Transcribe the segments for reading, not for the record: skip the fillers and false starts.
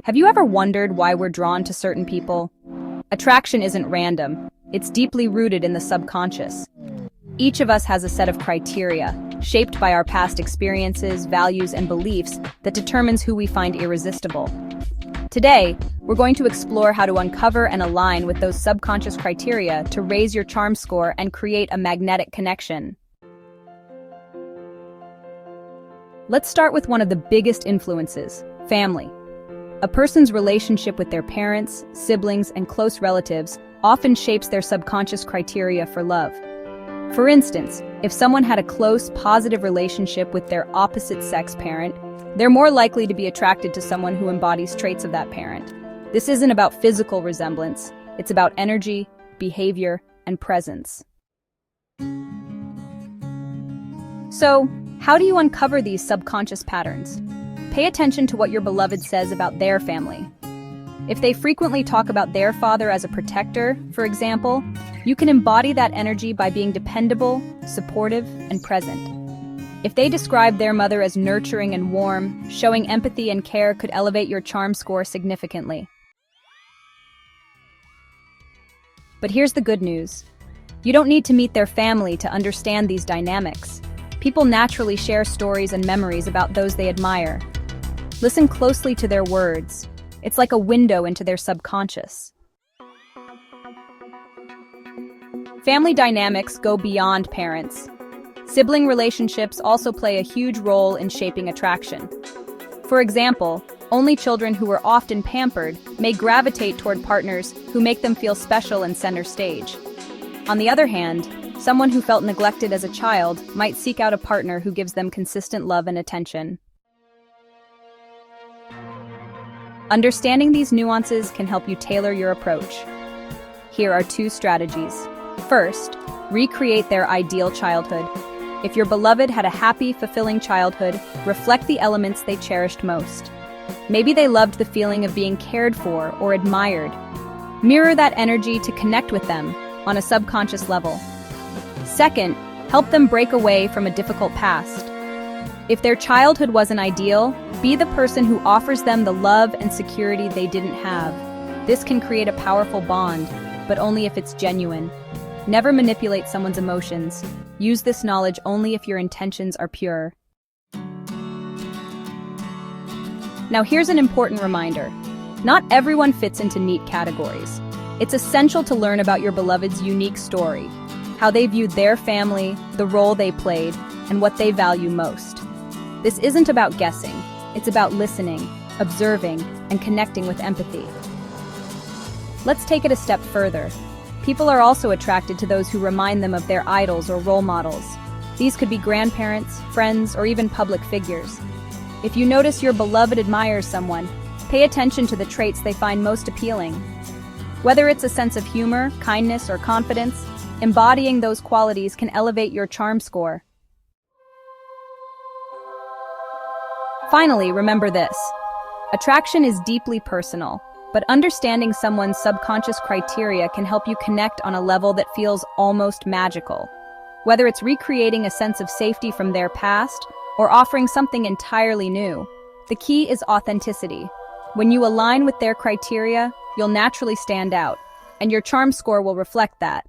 Have you ever wondered why we're drawn to certain people? Attraction isn't random. It's deeply rooted in the subconscious. Each of us has a set of criteria, shaped by our past experiences, values, and beliefs, that determines who we find irresistible. Today, we're going to explore how to uncover and align with those subconscious criteria to raise your charm score and create a magnetic connection. Let's start with one of the biggest influences, family. A person's relationship with their parents, siblings, and close relatives often shapes their subconscious criteria for love. For instance, if someone had a close, positive relationship with their opposite-sex parent, they're more likely to be attracted to someone who embodies traits of that parent. This isn't about physical resemblance, it's about energy, behavior, and presence. So, how do you uncover these subconscious patterns? Pay attention to what your beloved says about their family. If they frequently talk about their father as a protector, for example, you can embody that energy by being dependable, supportive, and present. If they describe their mother as nurturing and warm, showing empathy and care could elevate your charm score significantly. But here's the good news. You don't need to meet their family to understand these dynamics. People naturally share stories and memories about those they admire. Listen closely to their words. It's like a window into their subconscious. Family dynamics go beyond parents. Sibling relationships also play a huge role in shaping attraction. For example, only children who are often pampered may gravitate toward partners who make them feel special and center stage. On the other hand, someone who felt neglected as a child might seek out a partner who gives them consistent love and attention. Understanding these nuances can help you tailor your approach. Here are 2 strategies. First, recreate their ideal childhood. If your beloved had a happy, fulfilling childhood, reflect the elements they cherished most. Maybe they loved the feeling of being cared for or admired. Mirror that energy to connect with them on a subconscious level. Second, help them break away from a difficult past. If their childhood wasn't ideal, be the person who offers them the love and security they didn't have. This can create a powerful bond, but only if it's genuine. Never manipulate someone's emotions. Use this knowledge only if your intentions are pure. Now here's an important reminder. Not everyone fits into neat categories. It's essential to learn about your beloved's unique story, how they viewed their family, the role they played, and what they value most. This isn't about guessing. It's about listening, observing, and connecting with empathy. Let's take it a step further. People are also attracted to those who remind them of their idols or role models. These could be grandparents, friends, or even public figures. If you notice your beloved admires someone, pay attention to the traits they find most appealing. Whether it's a sense of humor, kindness, or confidence, embodying those qualities can elevate your charm score. Finally, remember this. Attraction is deeply personal, but understanding someone's subconscious criteria can help you connect on a level that feels almost magical. Whether it's recreating a sense of safety from their past or offering something entirely new, the key is authenticity. When you align with their criteria, you'll naturally stand out, and your charm score will reflect that.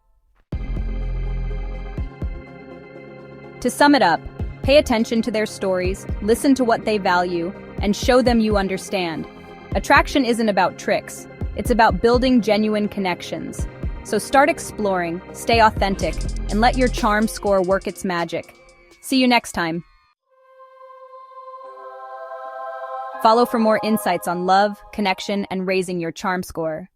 To sum it up, pay attention to their stories, listen to what they value, and show them you understand. Attraction isn't about tricks, it's about building genuine connections. So start exploring, stay authentic, and let your charm score work its magic. See you next time. Follow for more insights on love, connection, and raising your charm score.